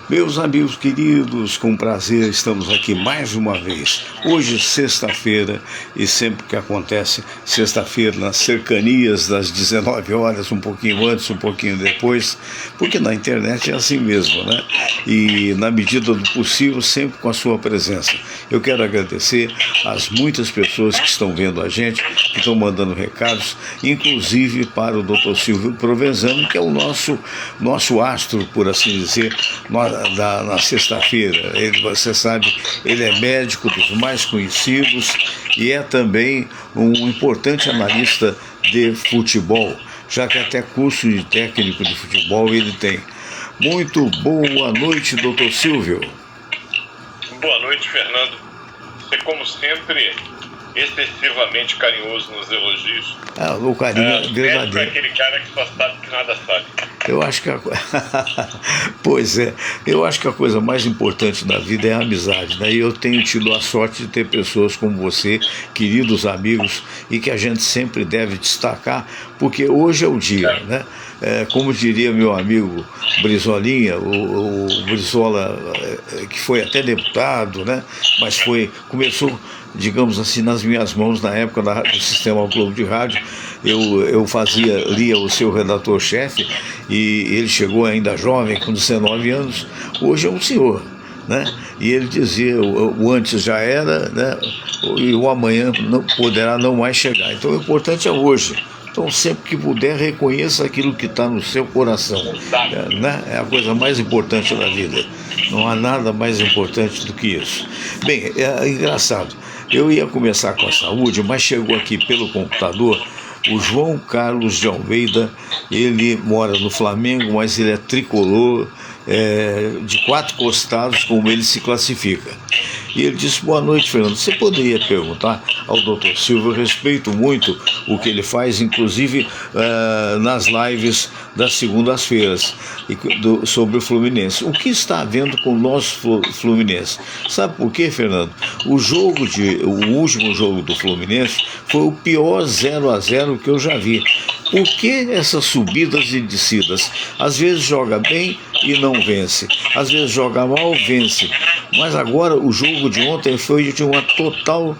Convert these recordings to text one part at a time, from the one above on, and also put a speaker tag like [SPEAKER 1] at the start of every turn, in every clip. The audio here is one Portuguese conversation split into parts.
[SPEAKER 1] Meus amigos queridos, com prazer estamos aqui mais uma vez. Hoje, sexta-feira, e sempre que acontece sexta-feira, nas cercanias das 19 horas, um pouquinho antes, um pouquinho depois, porque na internet é assim mesmo, né? E na medida do possível, sempre com a sua presença. Eu quero agradecer às muitas pessoas que estão vendo a gente, que estão mandando recados, inclusive para o Dr. Silvio Provenzano, que é o nosso astro, por assim dizer, na sexta-feira. Você sabe, ele é médico dos mais conhecidos e é também um importante analista de futebol, já que até curso de técnico de futebol ele tem. Muito boa noite, doutor Silvio.
[SPEAKER 2] Boa noite, Fernando. Você, como sempre, excessivamente carinhoso nos elogios.
[SPEAKER 1] O carinho é verdadeiro.
[SPEAKER 2] É aquele cara que só sabe que nada sabe.
[SPEAKER 1] Eu acho que Pois é, eu acho que a coisa mais importante da vida é a amizade, né? E eu tenho tido a sorte de ter pessoas como você, queridos amigos, e que a gente sempre deve destacar, porque hoje é o dia, né? Como diria meu amigo Brizolinha, o Brizola, que foi até deputado, né? Mas começou, digamos assim, nas minhas mãos na época do Sistema Globo de Rádio. Eu lia o seu redator-chefe, e ele chegou ainda jovem, com 19 anos, hoje é um senhor, né? E ele dizia, o antes já era, né? E o amanhã poderá não mais chegar. Então o importante é hoje. Então sempre que puder, reconheça aquilo que está no seu coração, né? É a coisa mais importante da vida. Não há nada mais importante do que isso. Bem, é engraçado, eu ia começar com a saúde, mas chegou aqui pelo computador o João Carlos de Almeida. Ele mora no Flamengo, mas ele é tricolor, de 4 costados, como ele se classifica. E ele disse: boa noite, Fernando. Você poderia perguntar ao Dr. Silvio? Eu respeito muito o que ele faz, inclusive nas lives das segundas-feiras, sobre o Fluminense. O que está havendo com o nosso Fluminense? Sabe por quê, Fernando? O último jogo do Fluminense foi o pior 0-0 que eu já vi. Por que essas subidas e descidas? Às vezes joga bem e não vence, às vezes joga mal, vence. Mas agora o jogo de ontem foi de uma total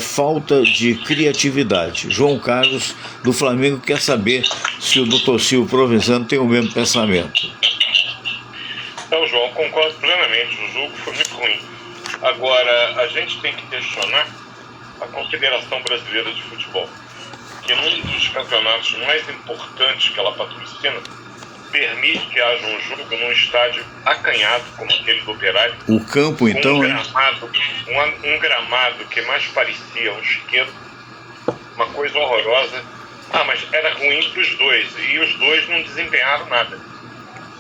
[SPEAKER 1] falta de criatividade. João Carlos, do Flamengo, quer saber se o Dr. Silvio Provenzano tem o mesmo pensamento.
[SPEAKER 2] Então, João, concordo plenamente. O jogo foi muito ruim. Agora, a gente tem que questionar a Confederação Brasileira de Futebol, que num dos campeonatos mais importantes que ela patrocina, permite que haja um jogo num estádio acanhado, como aquele do Operário.
[SPEAKER 1] O campo, então,
[SPEAKER 2] um gramado que mais parecia um chiqueiro, uma coisa horrorosa. Mas era ruim para os dois, e os dois não desempenharam nada.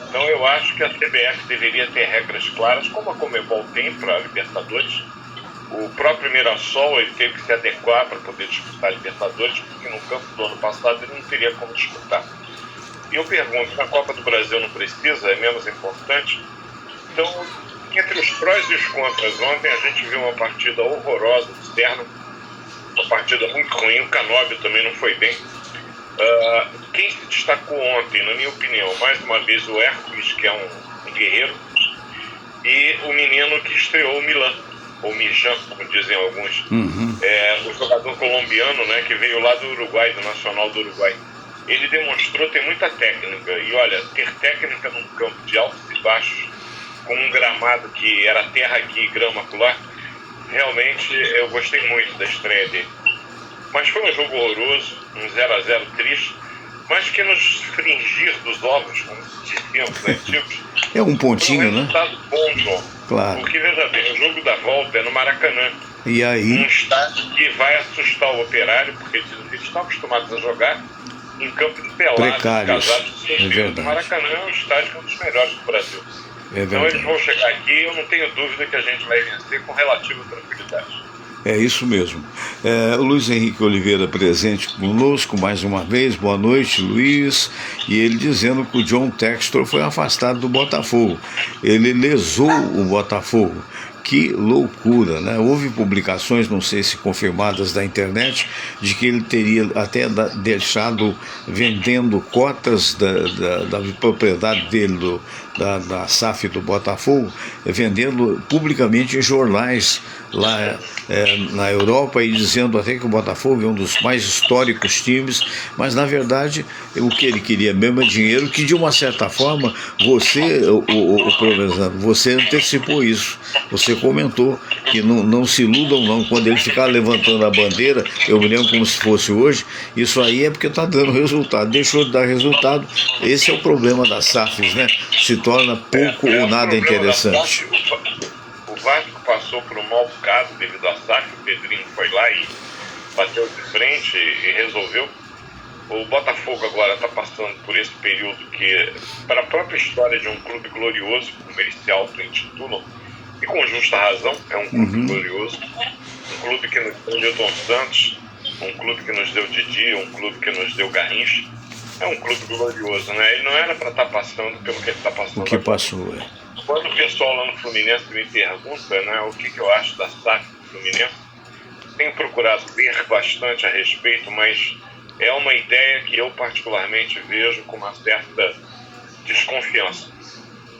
[SPEAKER 2] Então eu acho que a CBF deveria ter regras claras, como a Conmebol tem para a Libertadores. O próprio Mirassol, ele teve que se adequar para poder disputar a Libertadores, porque no campo do ano passado ele não teria como disputar. E eu pergunto, na Copa do Brasil não precisa, é menos importante? Então, entre os prós e os contras, ontem a gente viu uma partida horrorosa do Sterno, uma partida muito ruim, o Canóbio também não foi bem. Quem se destacou ontem, na minha opinião, mais uma vez o Hércules, que é um guerreiro, e o menino que estreou o Milan, ou Mijan, como dizem alguns, o jogador colombiano, né, que veio lá do Uruguai, do Nacional do Uruguai. Ele demonstrou ter muita técnica, e olha, ter técnica num campo de altos e baixos, com um gramado que era terra aqui e grama acolá, realmente eu gostei muito da estreia dele. Mas foi um jogo horroroso, um 0-0 triste, mas que nos fringir dos ovos, como dizíamos antigos,
[SPEAKER 1] é um pontinho,
[SPEAKER 2] foi um resultado bom, João.
[SPEAKER 1] Claro.
[SPEAKER 2] Porque, veja bem, o jogo da volta é no Maracanã.
[SPEAKER 1] E aí?
[SPEAKER 2] Um estádio que vai assustar o Operário, porque eles estão acostumados a jogar em campo de pelados,
[SPEAKER 1] precários.
[SPEAKER 2] casados.
[SPEAKER 1] É verdade.
[SPEAKER 2] O Maracanã é um estádio que é um dos melhores do Brasil. Então eles vão chegar aqui, eu não tenho dúvida que a gente vai vencer com relativa tranquilidade.
[SPEAKER 1] É isso mesmo. O Luiz Henrique Oliveira presente conosco mais uma vez. Boa noite, Luiz. E ele dizendo que o John Textor foi afastado do Botafogo. Ele lesou o Botafogo, Que loucura, né? Houve publicações, não sei se confirmadas da internet, de que ele teria até deixado vendendo cotas da propriedade dele, da SAF do Botafogo, vendendo publicamente em jornais lá na Europa, e dizendo até que o Botafogo é um dos mais históricos times, mas na verdade o que ele queria mesmo é dinheiro, que de uma certa forma você, o Provenzano, você antecipou isso, você comentou que não se iludam não, quando ele ficar levantando a bandeira, eu me lembro como se fosse hoje, isso aí é porque está dando resultado, deixou de dar resultado, esse é o problema das SAFs, né? Se torna pouco ou nada interessante.
[SPEAKER 2] O Vasco passou por um mau bocado devido à SAF, o Pedrinho foi lá e bateu de frente e resolveu. O Botafogo agora está passando por esse período que, para a própria história de um clube glorioso, como eles se auto-intitulam, e com justa razão, é um clube glorioso, um clube que nos deu Nilton Santos, um clube que nos deu Didi, um clube que nos deu Garrincha, é um clube glorioso, né? Ele não era para estar passando pelo que ele está passando.
[SPEAKER 1] O que passou,
[SPEAKER 2] Quando o pessoal lá no Fluminense me pergunta, né, o que eu acho da SAF do Fluminense, tenho procurado ver bastante a respeito, mas é uma ideia que eu particularmente vejo com uma certa desconfiança.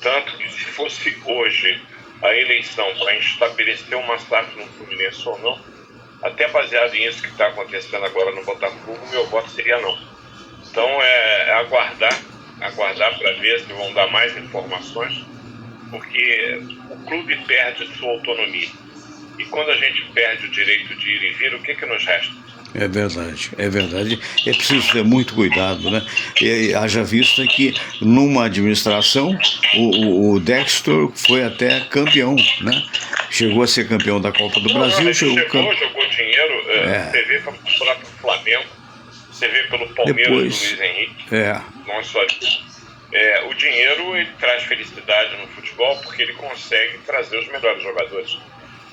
[SPEAKER 2] Tanto que se fosse hoje a eleição para estabelecer uma SAF no Fluminense ou não, até baseado nisso que está acontecendo agora no Botafogo, meu voto seria não. Então é aguardar para ver se vão dar mais informações, porque o clube perde sua autonomia. E quando a gente perde o direito de ir e vir, o que nos resta?
[SPEAKER 1] É verdade, é verdade. É preciso ter muito cuidado, né? E haja vista que numa administração o Dexter foi até campeão, né? Chegou a ser campeão da Copa do Brasil.
[SPEAKER 2] Jogou dinheiro, você vê pelo próprio Flamengo, você vê pelo Palmeiras do Luiz Henrique. Não só o dinheiro, ele traz felicidade no futebol porque ele consegue trazer os melhores jogadores.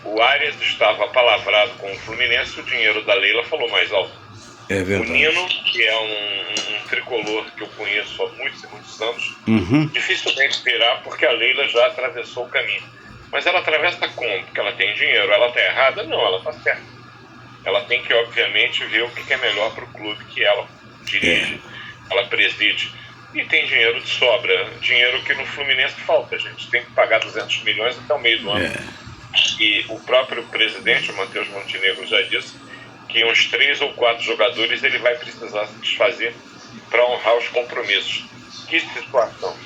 [SPEAKER 2] O Arias estava apalavrado com o Fluminense, o dinheiro da Leila falou mais alto.
[SPEAKER 1] É verdade.
[SPEAKER 2] O Nino, que é um tricolor que eu conheço há muitos e muitos anos, dificilmente terá, porque a Leila já atravessou o caminho. Mas ela atravessa como? Porque ela tem dinheiro. Ela está errada? Não, ela está certa. Ela tem que, obviamente, ver o que é melhor para o clube que ela dirige, ela preside. E tem dinheiro de sobra. Dinheiro que no Fluminense falta, gente. Tem que pagar 200 milhões até o meio do ano. E o próprio presidente, o Matheus Montenegro, já disse que uns 3 ou 4 jogadores ele vai precisar satisfazer para honrar os compromissos. Que situação!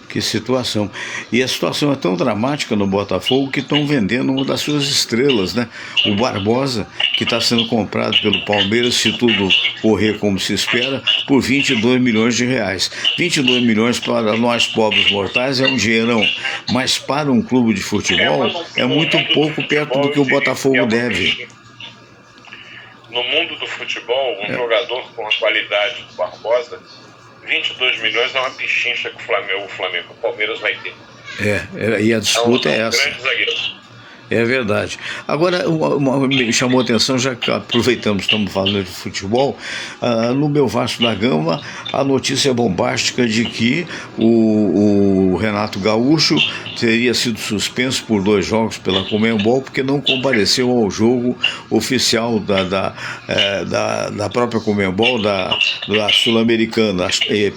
[SPEAKER 1] Que situação. E a situação é tão dramática no Botafogo que estão vendendo uma das suas estrelas, né? O Barbosa, que está sendo comprado pelo Palmeiras, se tudo correr como se espera, por 22 milhões de reais. 22 milhões para nós pobres mortais é um dinheirão, mas para um clube de futebol é muito pouco perto do que o Botafogo deve.
[SPEAKER 2] No mundo do futebol, um jogador com a qualidade do Barbosa, 22 milhões é uma pichincha que o Palmeiras vai ter.
[SPEAKER 1] E a disputa é essa.
[SPEAKER 2] Grande zagueiro.
[SPEAKER 1] É verdade. Agora, me chamou a atenção, já que aproveitamos, estamos falando de futebol, no meu Vasco da Gama, a notícia bombástica de que o Renato Gaúcho teria sido suspenso por 2 jogos pela Conmebol porque não compareceu ao jogo oficial da própria Conmebol, da Sul-Americana,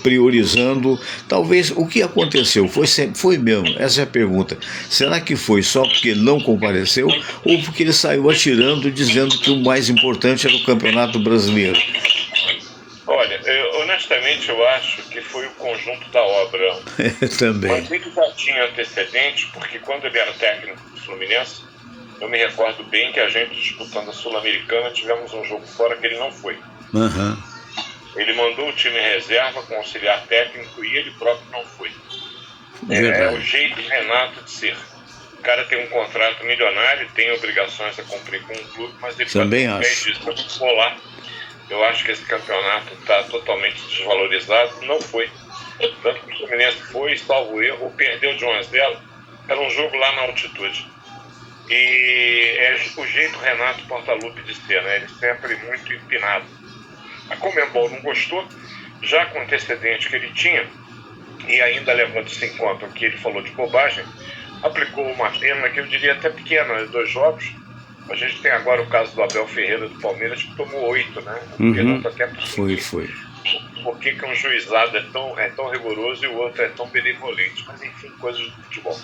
[SPEAKER 1] priorizando, talvez, o que aconteceu? Foi mesmo? Essa é a pergunta. Será que foi só porque não compareceu ou porque ele saiu atirando dizendo que o mais importante era o Campeonato Brasileiro?
[SPEAKER 2] Olha, honestamente eu acho que foi o conjunto da obra.
[SPEAKER 1] Também.
[SPEAKER 2] Mas ele já tinha antecedentes, porque quando ele era técnico do Fluminense, eu me recordo bem que a gente disputando a Sul-Americana tivemos um jogo fora que ele não foi. Ele mandou o time reserva com auxiliar técnico e ele próprio não foi. É o jeito do Renato de ser. O cara tem um contrato milionário, tem obrigações a cumprir com o clube, mas ele
[SPEAKER 1] também acho.
[SPEAKER 2] Eu acho que esse campeonato está totalmente desvalorizado. Não foi. Tanto que o Fluminense foi, salvo erro, perdeu de 1-0. Era um jogo lá na altitude. E é o jeito Renato Portaluppi de ser, né? Ele sempre muito empinado. A Conmebol não gostou, já com o antecedente que ele tinha, e ainda levando-se em conta o que ele falou de bobagem, aplicou uma pena que eu diria até pequena, 2 jogos. A gente tem agora o caso do Abel Ferreira do Palmeiras, que tomou 8, né? Pergunta até
[SPEAKER 1] Foi.
[SPEAKER 2] Por que um juizado é tão rigoroso e o outro é tão benevolente. Mas enfim, coisas do futebol.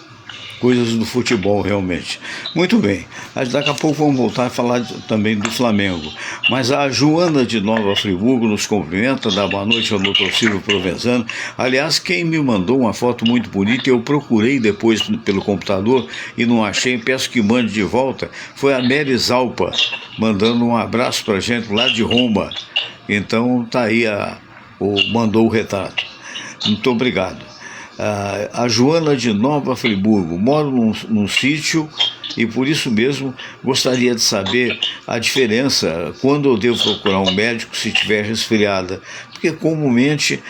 [SPEAKER 1] Coisas do futebol, realmente. Muito bem. Daqui a pouco vamos voltar a falar também do Flamengo. Mas a Joana de Nova Friburgo nos cumprimenta, dá boa noite ao Dr. Silvio Provenzano. Aliás, quem me mandou uma foto muito bonita, eu procurei depois pelo computador e não achei, peço que mande de volta, foi a Mary Zalpa, mandando um abraço pra gente lá de Roma. Então tá aí, mandou o retrato. Muito obrigado. A Joana de Nova Friburgo, moro num sítio e por isso mesmo gostaria de saber a diferença quando eu devo procurar um médico se estiver resfriada, porque comumente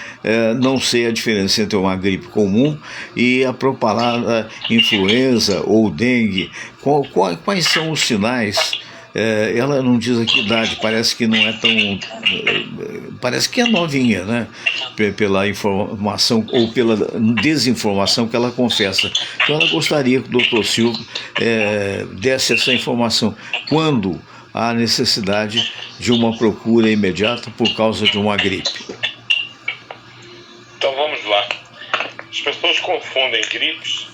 [SPEAKER 1] não sei a diferença entre uma gripe comum e a propalada influenza ou dengue. Quais são os sinais? Ela não diz aqui idade, parece que não é tão. Parece que é novinha, né? Pela informação ou pela desinformação que ela confessa. Então ela gostaria que o doutor Silvio desse essa informação. Quando há necessidade de uma procura imediata por causa de uma gripe?
[SPEAKER 2] Então vamos lá. As pessoas confundem gripes,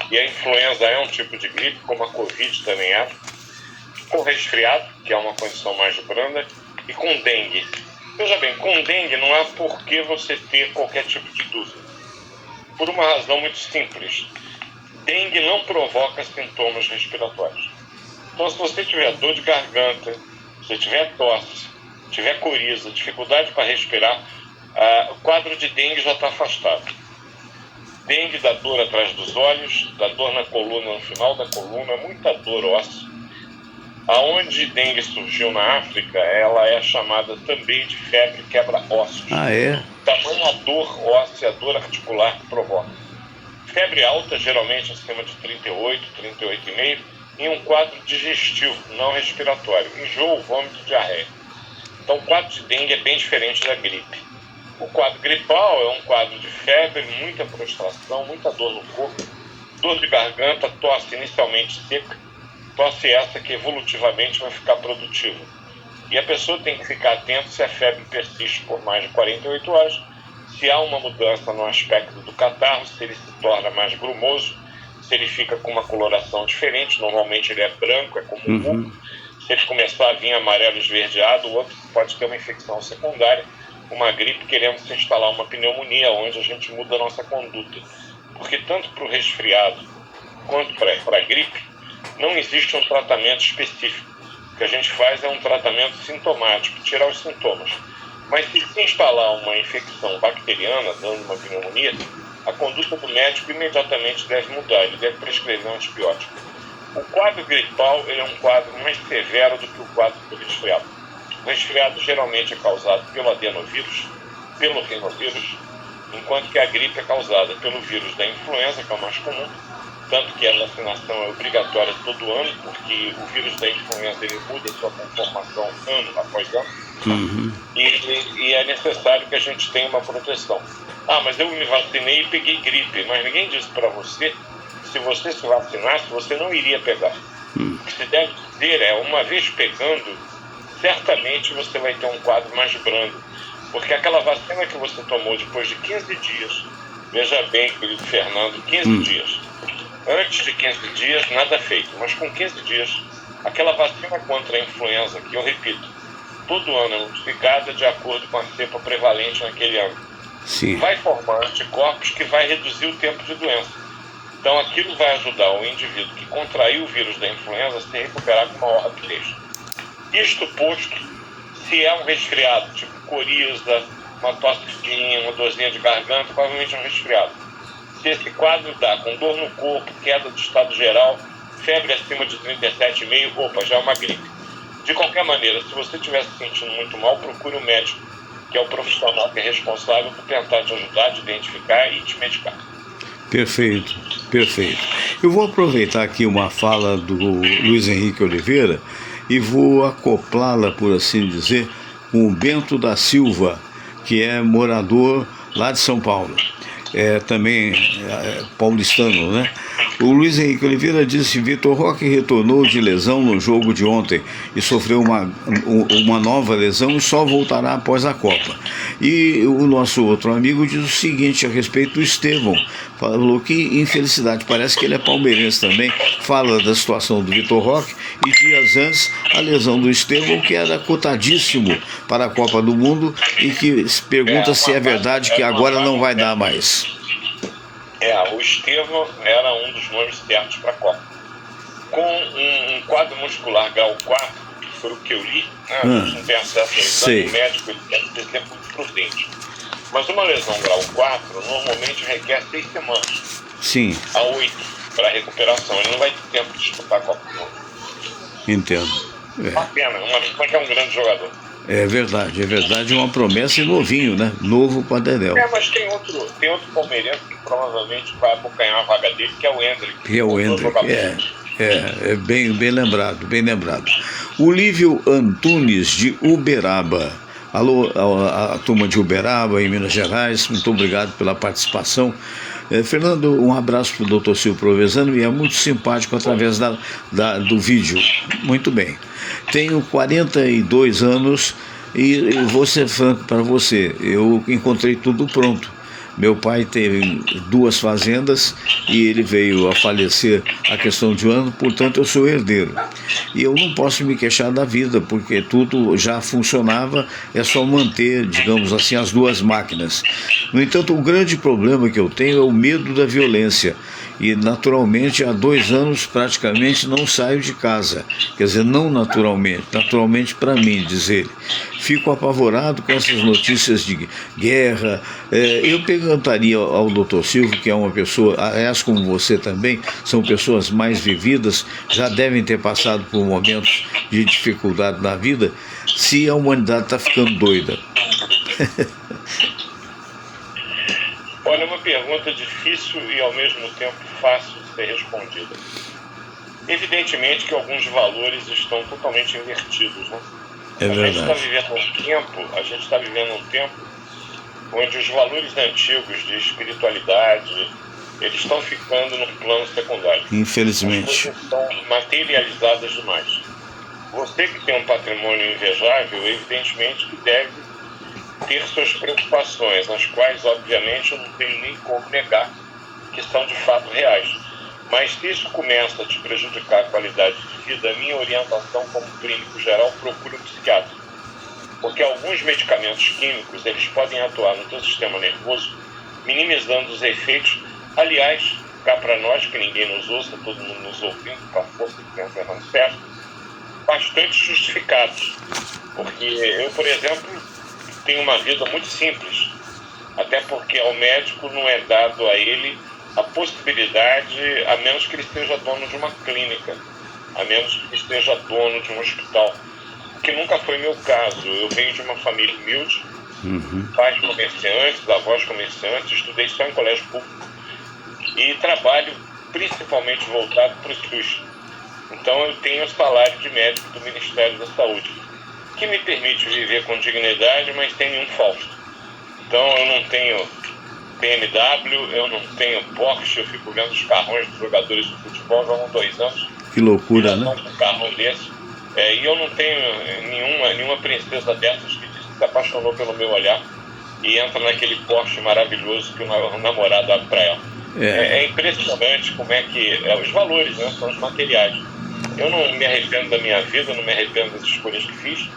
[SPEAKER 2] e a influenza é um tipo de gripe, como a Covid também é, com resfriado, que é uma condição mais branda, e com dengue. Veja bem, com dengue não há por que você ter qualquer tipo de dúvida. Por uma razão muito simples. Dengue não provoca sintomas respiratórios. Então, se você tiver dor de garganta, se tiver tosse, tiver coriza, dificuldade para respirar, o quadro de dengue já está afastado. Dengue dá dor atrás dos olhos, dá dor na coluna, no final da coluna, muita dor óssea. Aonde dengue surgiu na África, ela é chamada também de febre quebra-ossos.
[SPEAKER 1] Ah, é?
[SPEAKER 2] Tamanha dor óssea, dor articular que provoca. Febre alta, geralmente acima de 38, 38,5, em um quadro digestivo, não respiratório. Enjoo, vômito, diarreia. Então o quadro de dengue é bem diferente da gripe. O quadro gripal é um quadro de febre, muita prostração, muita dor no corpo, dor de garganta, tosse inicialmente seca, tosse essa que evolutivamente vai ficar produtiva. E a pessoa tem que ficar atenta se a febre persiste por mais de 48 horas, se há uma mudança no aspecto do catarro, se ele se torna mais grumoso, se ele fica com uma coloração diferente, normalmente ele é branco, é como um muco. Se ele começar a vir amarelo esverdeado, o outro pode ter uma infecção secundária, uma gripe querendo se instalar uma pneumonia, onde a gente muda a nossa conduta. Porque tanto para o resfriado quanto para a gripe, não existe um tratamento específico. O que a gente faz é um tratamento sintomático, tirar os sintomas. Mas se instalar uma infecção bacteriana, dando uma pneumonia, a conduta do médico imediatamente deve mudar, ele deve prescrever um antibiótico. O quadro gripal ele é um quadro mais severo do que o quadro do resfriado. O resfriado geralmente é causado pelo adenovírus, pelo rinovírus, enquanto que a gripe é causada pelo vírus da influenza, que é o mais comum, tanto que a vacinação é obrigatória todo ano, porque o vírus da influenza ele muda sua conformação ano após ano, e é necessário que a gente tenha uma proteção. Mas eu me vacinei e peguei gripe, mas ninguém disse para você, se você se vacinasse, você não iria pegar. O que se deve dizer é, uma vez pegando, certamente você vai ter um quadro mais brando, porque aquela vacina que você tomou depois de 15 dias, veja bem, querido Fernando, 15 dias, antes de 15 dias, nada feito, mas com 15 dias, aquela vacina contra a influenza, que eu repito, todo ano é multiplicada de acordo com a cepa prevalente naquele ano.
[SPEAKER 1] Sim.
[SPEAKER 2] Vai formar anticorpos que vai reduzir o tempo de doença. Então aquilo vai ajudar o indivíduo que contraiu o vírus da influenza a se recuperar com maior rapidez. Isto posto, se é um resfriado, tipo coriza, uma tossezinha, uma dorzinha de garganta, provavelmente é um resfriado. Se esse quadro dá com dor no corpo, queda do estado geral, febre acima de 37,5, opa, já é uma gripe. De qualquer maneira, se você estiver se sentindo muito mal, procure um médico, que é o profissional que é responsável por tentar te ajudar, te identificar e te medicar.
[SPEAKER 1] Perfeito, perfeito. Eu vou aproveitar aqui uma fala do Luiz Henrique Oliveira e vou acoplá-la, por assim dizer, com o Bento da Silva, que é morador lá de São Paulo. Também paulistano, né? O Luiz Henrique Oliveira disse: Vitor Roque retornou de lesão no jogo de ontem e sofreu uma nova lesão e só voltará após a Copa. E o nosso outro amigo diz o seguinte a respeito do Estevão. Falou que infelicidade, parece que ele é palmeirense também. Fala da situação do Vitor Roque e dias antes a lesão do Estevão, que era cotadíssimo para a Copa do Mundo e que se pergunta se é verdade que agora não vai dar mais.
[SPEAKER 2] O Estevão era um dos nomes certos para a Copa. Com um quadro muscular grau 4, que foi o que eu li, né? A gente não tem acesso ao exame médico, ele deve ter tempo muito prudente. Mas uma lesão grau 4 normalmente requer 6 semanas.
[SPEAKER 1] Sim.
[SPEAKER 2] A 8 para recuperação. Ele não vai ter tempo de disputar a Copa do Mundo.
[SPEAKER 1] Entendo.
[SPEAKER 2] Uma pena, mas é um grande jogador.
[SPEAKER 1] É verdade, uma promessa e novinho, né? Novo para Dedéu.
[SPEAKER 2] Mas tem outro palmeirense que provavelmente vai abocanhar a vaga dele, que é o Endrick.
[SPEAKER 1] Que é o Endrick, bem lembrado. O Lívio Antunes, de Uberaba. Alô, a turma de Uberaba, em Minas Gerais, muito obrigado pela participação. Fernando, um abraço para o Dr. Silvio Provenzano, e é muito simpático através do vídeo. Muito bem. Tenho 42 anos e vou ser franco para você, eu encontrei tudo pronto. Meu pai teve 2 fazendas e ele veio a falecer a questão de um ano, portanto eu sou herdeiro. E eu não posso me queixar da vida, porque tudo já funcionava, é só manter, digamos assim, as 2 máquinas. No entanto, o grande problema que eu tenho é o medo da violência. E naturalmente há 2 anos praticamente não saio de casa. Quer dizer, não naturalmente para mim, diz ele. Fico apavorado com essas notícias de guerra. Eu perguntaria ao Dr. Silvio, que é uma pessoa, aliás, como você também, são pessoas mais vividas, já devem ter passado por momentos de dificuldade na vida, se a humanidade está ficando doida.
[SPEAKER 2] Olha, é uma pergunta difícil e ao mesmo tempo fácil de ser respondida. Evidentemente que alguns valores estão totalmente invertidos, né?
[SPEAKER 1] É verdade.
[SPEAKER 2] A gente está vivendo um tempo onde os valores antigos de espiritualidade, eles estão ficando no plano secundário.
[SPEAKER 1] Infelizmente.
[SPEAKER 2] As coisas estão materializadas demais. Você que tem um patrimônio invejável, evidentemente que deve ter suas preocupações, as quais, obviamente, eu não tenho nem como negar que são de fato reais. Mas se isso começa a te prejudicar a qualidade de vida, a minha orientação como clínico geral, procura um psiquiatra. Porque alguns medicamentos químicos, eles podem atuar no teu sistema nervoso, minimizando os efeitos. Aliás, cá para nós, que ninguém nos ouça, todo mundo nos ouvindo, com a força que tem o Fernando Certo, bastante justificados. Porque eu, por exemplo, tenho uma vida muito simples, até porque ao médico não é dado a ele a possibilidade, a menos que ele seja dono de uma clínica, a menos que ele esteja dono de um hospital, que nunca foi meu caso. Eu venho de uma família humilde, pais comerciantes, avós comerciantes, estudei só em colégio público e trabalho principalmente voltado para o SUS. Então eu tenho o salário de médico do Ministério da Saúde, que me permite viver com dignidade, mas sem nenhum Fausto. Então eu não tenho BMW, eu não tenho Porsche, eu fico vendo os carrões dos jogadores de futebol, já há 2 anos.
[SPEAKER 1] Que loucura, né?
[SPEAKER 2] Um carro desse. E eu não tenho nenhuma princesa dessas que diz que se apaixonou pelo meu olhar e entra naquele Porsche maravilhoso que o namorado abre para ela. É impressionante como é que... os valores, né? São os materiais. Eu não me arrependo da minha vida, não me arrependo das escolhas que fiz.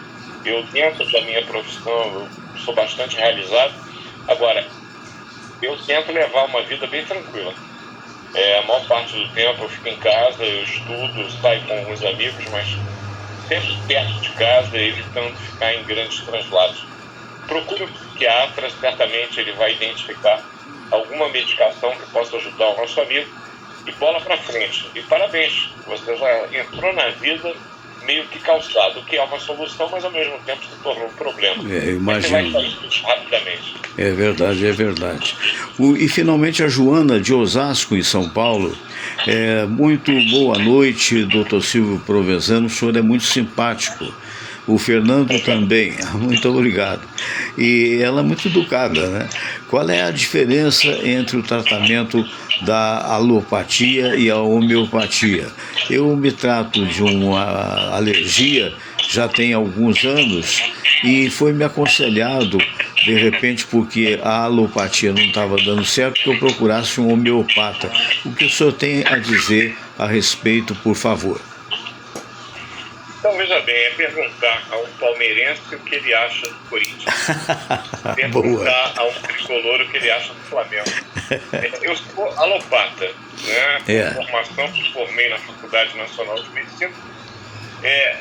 [SPEAKER 2] Eu, dentro da minha profissão, eu sou bastante realizado. Agora, eu tento levar uma vida bem tranquila. A maior parte do tempo eu fico em casa, eu estudo, saio com alguns amigos, mas sempre perto de casa, evitando ficar em grandes translados. Procure um psiquiatra, certamente ele vai identificar alguma medicação que possa ajudar o nosso amigo, e bola para frente. E parabéns, você já entrou na vida meio que calçado, o que é uma solução, mas ao mesmo tempo se tornou um problema.
[SPEAKER 1] Imagino.
[SPEAKER 2] Você vai sair disso rapidamente.
[SPEAKER 1] É verdade. E finalmente a Joana de Osasco, em São Paulo. Muito boa noite, doutor Silvio Provenzano, o senhor é muito simpático. O Fernando também, muito obrigado. E ela é muito educada, né? Qual é a diferença entre o tratamento da alopatia e a homeopatia? Eu me trato de uma alergia já tem alguns anos e foi me aconselhado, de repente, porque a alopatia não estava dando certo, que eu procurasse um homeopata. O que o senhor tem a dizer a respeito, por favor?
[SPEAKER 2] Então, veja bem, é perguntar a um palmeirense o que ele acha do Corinthians. Perguntar a um tricolor o que ele acha do Flamengo. Eu sou alopata, né? Por formação, me formei na Faculdade Nacional de Medicina.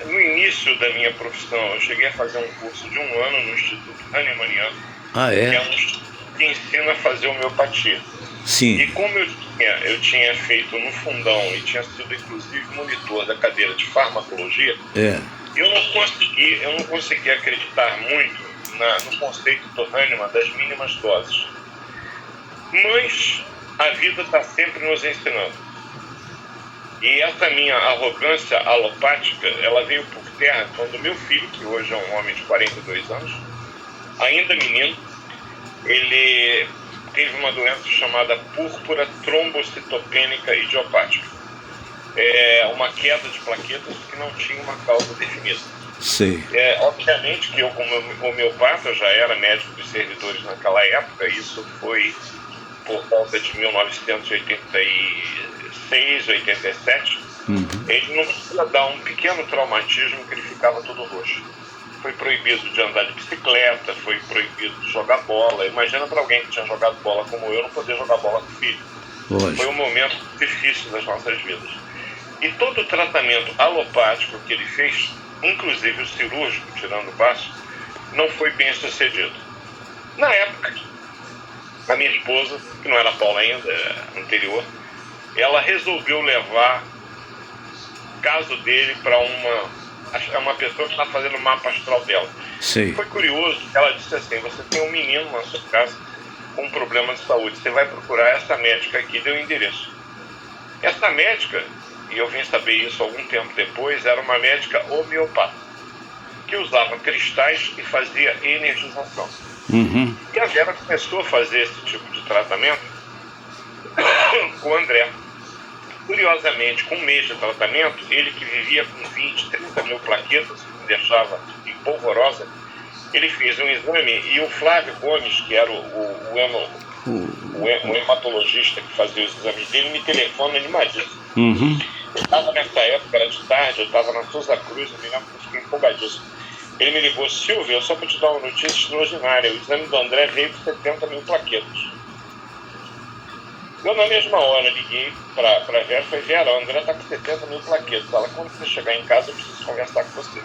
[SPEAKER 2] No início da minha profissão, eu cheguei a fazer um curso de 1 ano no Instituto Hahnemanniano, que é um instituto que ensina a fazer homeopatia.
[SPEAKER 1] Sim.
[SPEAKER 2] E como eu tinha feito no fundão e tinha sido inclusive monitor da cadeira de farmacologia, eu não consegui acreditar muito no conceito do Hahnemann das mínimas doses. Mas a vida está sempre nos ensinando. E essa minha arrogância alopática, ela veio por terra quando meu filho, que hoje é um homem de 42 anos, ainda menino, ele teve uma doença chamada púrpura trombocitopênica idiopática. É uma queda de plaquetas que não tinha uma causa definida.
[SPEAKER 1] Sim.
[SPEAKER 2] Obviamente que eu, como homeopata, já era médico dos servidores naquela época. Isso foi por volta de 1986, 87. Ele não podia dar um pequeno traumatismo que ele ficava todo roxo. Foi proibido de andar de bicicleta, foi proibido de jogar bola. Imagina para alguém que tinha jogado bola como eu não poder jogar bola com o filho.
[SPEAKER 1] Lógico.
[SPEAKER 2] Foi um momento difícil das nossas vidas. E todo o tratamento alopático que ele fez, inclusive o cirúrgico, tirando o baço, não foi bem sucedido. Na época, a minha esposa, que não era Paula ainda, anterior, ela resolveu levar o caso dele para uma pessoa que está fazendo o mapa astral dela.
[SPEAKER 1] Sim.
[SPEAKER 2] Foi curioso, ela disse assim: você tem um menino na sua casa com um problema de saúde, você vai procurar essa médica aqui, deu o endereço. Essa médica, e eu vim saber isso algum tempo depois, era uma médica homeopata, que usava cristais e fazia energização. E a Vera começou a fazer esse tipo de tratamento com o André. Curiosamente, com 1 mês de tratamento, ele que vivia com 20, 30 mil plaquetas, que me deixava empolvorosa, ele fez um exame e o Flávio Gomes, que era o hematologista que fazia os exames dele, me telefona animadíssimo. Eu estava nessa época, era de tarde, eu estava na Souza Cruz, eu me lembro que eu fiquei empolgadíssimo. Ele me ligou: Silvio, só para te dar uma notícia extraordinária, o exame do André veio com 70 mil plaquetas. Eu, na mesma hora, liguei para a Vera e falei: Vera, o André está com 70 mil plaquetas. Ela: quando você chegar em casa, eu preciso conversar com você.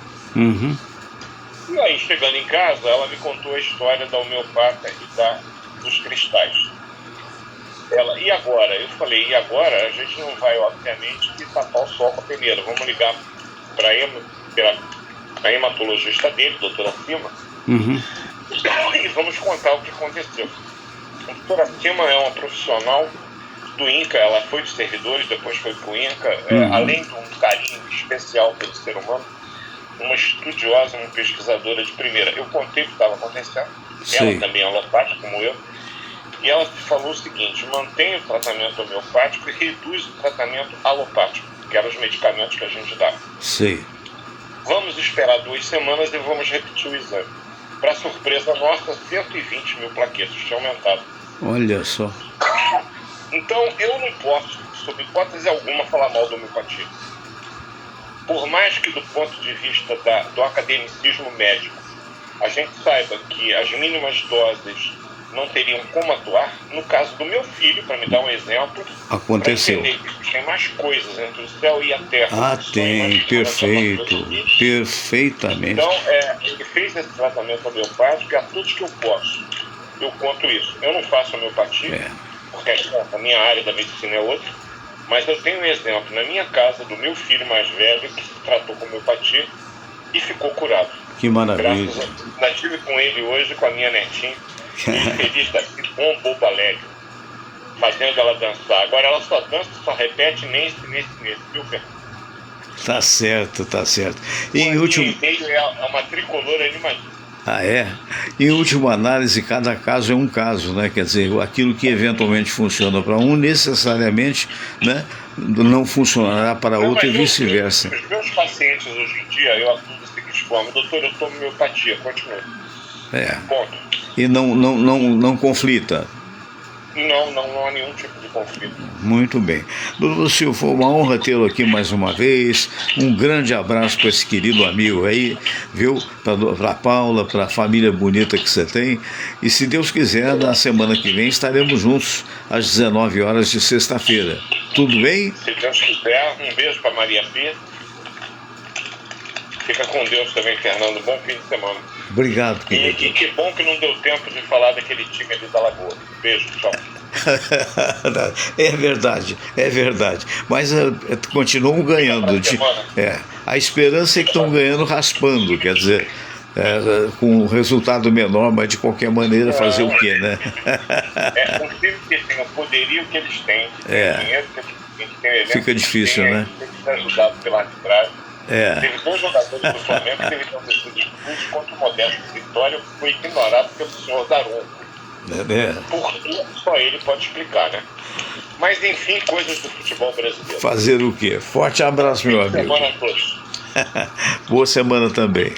[SPEAKER 2] E aí, chegando em casa, ela me contou a história da homeopata e dos cristais. Ela: e agora? Eu falei: e agora? A gente não vai, obviamente, tapar o sol com a peneira. Vamos ligar para a hematologista dele, doutora Cima, e vamos contar o que aconteceu. A doutora Cima é uma profissional do INCA, ela foi dos servidores, depois foi para o INCA, além de um carinho especial pelo ser humano, uma estudiosa, uma pesquisadora de primeira. Eu contei o que estava acontecendo, ela também é alopática, como eu, e ela falou o seguinte: mantém o tratamento homeopático e reduz o tratamento alopático, que eram os medicamentos que a gente dava. Vamos esperar 2 semanas e vamos repetir o exame. Para surpresa nossa, 120 mil plaquetas, tinha aumentado.
[SPEAKER 1] Olha só.
[SPEAKER 2] Então, eu não posso, sob hipótese alguma, falar mal da homeopatia. Por mais que, do ponto de vista do academicismo médico, a gente saiba que as mínimas doses não teriam como atuar, no caso do meu filho, para me dar um exemplo,
[SPEAKER 1] aconteceu.
[SPEAKER 2] Tem mais coisas entre o céu e a terra.
[SPEAKER 1] Tem, perfeito, perfeitamente.
[SPEAKER 2] Então, ele fez esse tratamento homeopático e a todos que eu posso, eu conto isso. Eu não faço homeopatia, porque a minha área da medicina é outra, mas eu tenho um exemplo na minha casa do meu filho mais velho que se tratou com homeopatia e ficou curado.
[SPEAKER 1] Que maravilha.
[SPEAKER 2] Já estive com ele hoje, com a minha netinha, feliz daqui, bom bobo alegre, fazendo ela dançar. Agora ela só dança, só repete nesse, viu, Fernando?
[SPEAKER 1] Tá certo, tá certo. E em
[SPEAKER 2] O
[SPEAKER 1] último...
[SPEAKER 2] e-mail é uma tricolor animadíssima.
[SPEAKER 1] Ah, é? Em última análise, cada caso é um caso, né? Quer dizer, aquilo que eventualmente funciona para um, necessariamente, né, não funcionará para
[SPEAKER 2] Não,
[SPEAKER 1] outro e
[SPEAKER 2] mas
[SPEAKER 1] vice-versa.
[SPEAKER 2] os meus pacientes hoje em dia, eu atuo da seguinte forma: doutor, eu tomo homeopatia, continue.
[SPEAKER 1] É.
[SPEAKER 2] Ponto.
[SPEAKER 1] E não conflita.
[SPEAKER 2] Não há nenhum tipo de conflito.
[SPEAKER 1] Muito bem. Doutor Silvio, foi uma honra tê-lo aqui mais uma vez. Um grande abraço para esse querido amigo aí, viu? Para a Paula, para a família bonita que você tem. E se Deus quiser, na semana que vem estaremos juntos às 19 horas de sexta-feira. Tudo bem?
[SPEAKER 2] Se Deus quiser, um beijo para Maria P. Fica com Deus também, Fernando. Bom fim de semana.
[SPEAKER 1] Obrigado, querido.
[SPEAKER 2] E que bom que não deu tempo de falar daquele time ali da Lagoa. Beijo, tchau.
[SPEAKER 1] É verdade, é verdade. Mas continuam ganhando. A esperança é que estão ganhando raspando, quer dizer, com um resultado menor, mas de qualquer maneira fazer o quê, né?
[SPEAKER 2] É um time que tem o poderio que eles têm, que tem o dinheiro que eles têm, que tem o elenco.
[SPEAKER 1] Fica difícil, né?
[SPEAKER 2] Tem que ser ajudado pela arbitragem.
[SPEAKER 1] É.
[SPEAKER 2] Teve 2 jogadores do Flamengo que teve que acontecer discurso contra o Modesto Vitória, foi ignorado pelo senhor Daronco. Porque só ele pode explicar, né? Mas enfim, coisas do futebol brasileiro.
[SPEAKER 1] Fazer o quê? Forte abraço, meu amigo.
[SPEAKER 2] Boa semana a todos.
[SPEAKER 1] Boa semana também.